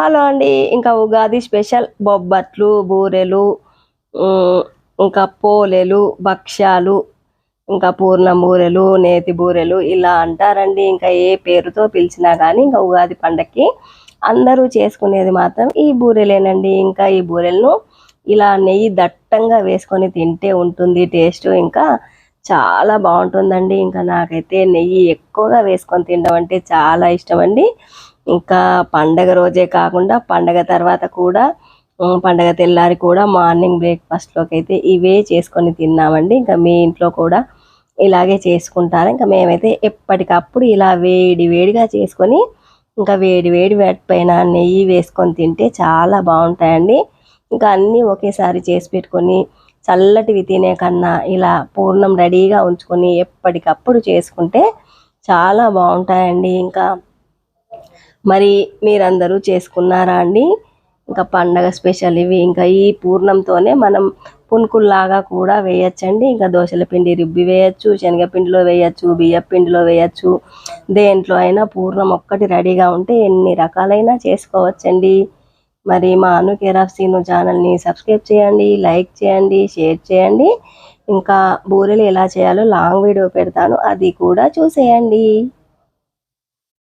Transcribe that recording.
Hello అండి. ఇంకా Ugadi special బొబ్బట్లు, బూరెలు, హ్మ్, ఇంకా పోలెలు, భక్ష్యాలు, ఇంకా పూర్ణం బూరెలు, నేతి బూరెలు ఇలా అంటారండి. ఇంకా ఏ పేరుతో పిలిచినా కానీ ఇంకా ఉగాది పండక్కి అందరూ చేసుకునేది మాత్రం ఈ బూరెలేనండి. ఇంకా ఈ బూరెలను ఇలా నెయ్యి దట్టంగా వేసుకొని తింటే ఉంటుంది టేస్ట్. ఇంకా చాలా బాగుంటుందండి. ఇంకా నాకైతే నెయ్యి ఎక్కువగా వేసుకొని తినడం అంటే చాలా ఇష్టం అండి. ఇంకా పండగ రోజే కాకుండా పండగ తర్వాత కూడా పండగ తెల్లారి కూడా మార్నింగ్ బ్రేక్ఫాస్ట్లోకి అయితే ఇవే చేసుకొని తిన్నామండి. ఇంకా మీ ఇంట్లో కూడా ఇలాగే చేసుకుంటారు. ఇంకా మేమైతే ఎప్పటికప్పుడు ఇలా వేడి వేడిగా చేసుకొని ఇంకా వేడి వేడి పైన నెయ్యి వేసుకొని తింటే చాలా బాగుంటాయండి. ఇంకా అన్నీ ఒకేసారి చేసి పెట్టుకొని చల్లటివి తినే కన్నా ఇలా పూర్ణం రెడీగా ఉంచుకొని ఎప్పటికప్పుడు చేసుకుంటే చాలా బాగుంటాయండి. ఇంకా మరి మీరందరూ చేసుకున్నారా అండి? ఇంకా పండగ స్పెషల్ ఇవి. ఇంకా ఈ పూర్ణంతోనే మనం పునుకుల్లాగా కూడా వేయచ్చండి. ఇంకా దోశల పిండి రుబ్బి వేయచ్చు, శనగపిండిలో వేయచ్చు, బియ్య పిండిలో వేయచ్చు. దేంట్లో అయినా పూర్ణం ఒక్కటి రెడీగా ఉంటే ఎన్ని రకాలైనా చేసుకోవచ్చండి. మరి మా అను కేర్ ఆఫ్ సీను ఛానల్ని సబ్స్క్రైబ్ చేయండి, లైక్ చేయండి, షేర్ చేయండి. ఇంకా బూరెలు ఎలా చేయాలో లాంగ్ వీడియో పెడతాను, అది కూడా చూసేయండి.